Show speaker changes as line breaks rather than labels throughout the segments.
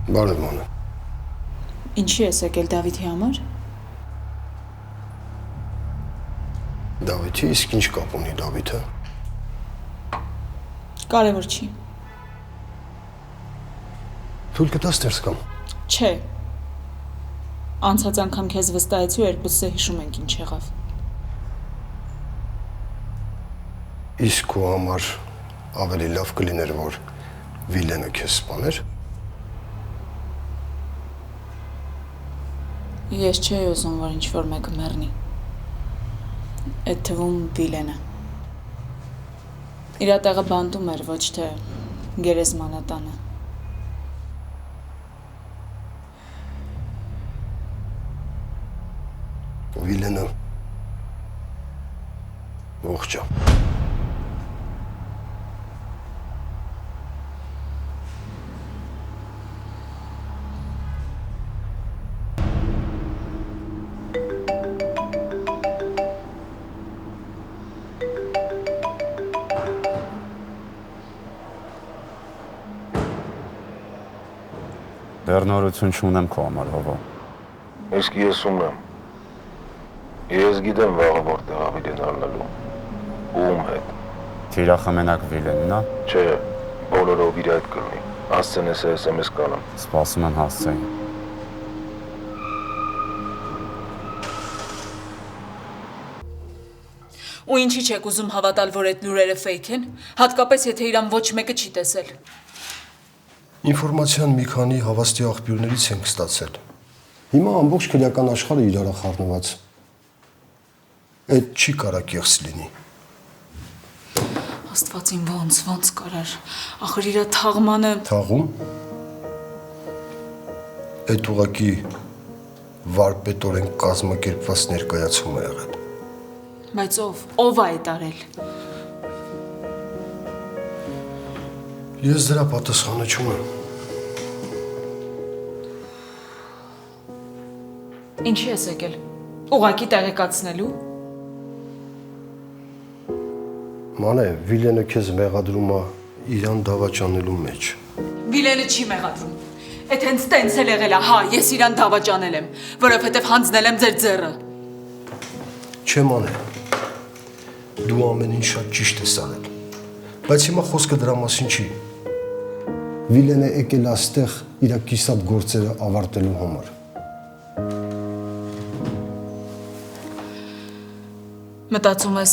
Բարև մանե։
Ինչի ես եկել Դավիթի համար։
Դավիթի, իսկ ինչ կապ ունի Դավիթը։
Կարևոր չի։
Թույլ կտաս ներս կամ։
Չէ։ Անցած անգամ քեզ վստահեցի ու երկուսս հիշում ենք ինչ եղավ։
Իսկ քո համար ավելի լավ կլիներ, որ Վիլենը քեզ սպաներ։
Ես չէի ուզում, որ ինչ-որ մեկը մեռնի։ Այդ թվում Վիլենը։ Իրա տեղը բանտում էր, ոչ թե գերեզմանատանը։
Վիլենը ողջ է։
Դեռ նորություն չունեմ քո համար, Հովո։
Իսկ ես ունեմ։ Ես գիտեմ վաղը որտեղ Վիլեն առնելու։ Ում հետ։
Թիրախը մենակ Վիլենն է։
Չէ, բոլորով իր հետ կլինի։ Հասցեն ես SMS կանեմ։
Սպասում եմ հասցեին։
Ու ինչի չեք ուզում հավատալ, որ այդ լուրերը ֆեյք են, հատկապես եթե իրան ոչ մեկը չի տեսել։
Ինֆորմացիան մի քանի հավաստի աղբյուրներից ենք ստացել։ Հիմա ամբողջ քրեական աշխարհը իրար է խառնված։ Այդ չի կարա կեղծ լինի։
Աստվածին ոնց կարար, ախր իրա թաղմանը։
Թաղում։ Այդ ուղակի վարպետորեն կազմակերպված ներկայացում է եղել։
Բայց ով է այդ արել։
Ես դրա պատասխանը չունեմ։
Ինչի ես եկել։ Ուղակի տեղեկացնելու։
Մանե, Վիլենը քեզ մեղադրում է իրան դավաճանելու մեջ։
Վիլենը չի մեղադրում։ Այդ հենց տենց էլ եղել է, հա, ես իրան դավաճանել եմ, որովհետև հանձնել եմ ձեր ձեռը։
Չէ մանե։ Դու ամեն ինչ շատ ճիշտ ես արել։ Բայց հիմա խոսքը դրա մասին չի։ Վիլենը եկել այստեղ իր կիսատ գործերը ավարտելու համար։
Մտածում ես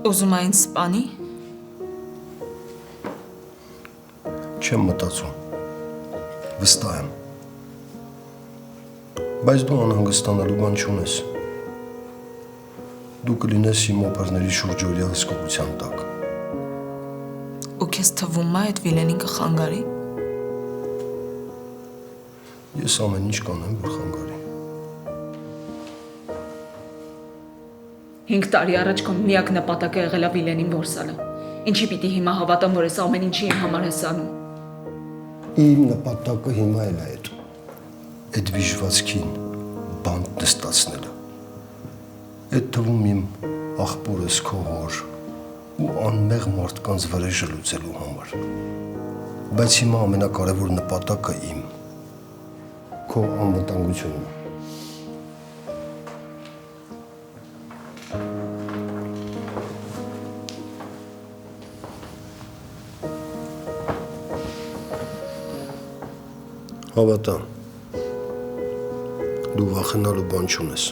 ուզում այն սպանի։
Չեմ մտածում։ Վստահ եմ։ Բայց դու անհանգստանալու բան չունես։ Դու կլինես իմ օպերների շուրջօրյա հսկողության տակ։
Ու քեզ թվում է այդ Վիլենին կխանգարի։
Ես ամեն ինչ կանեմ, որ խանգարի։
5 տարի առաջ քո միակ նպատակը եղել է Վիլենին որսալը։ Ինչի պիտի հիմա հավատամ, որ ես ամեն ինչի իմ համար ես անում։
Իմ նպատակը հիմա էլ է այդ։ Այդ վիժվածքին բանտ նստացնելը։ Այդ թվում իմ աղբորս քո հոր ու անմեղ մարդկանց վրեժը լուծելու համար։ Բայց հիմա ամենակարևոր նպատակը իմ քո անվտանգությունն է։ Հավատա, դու վախենալու բան չունես։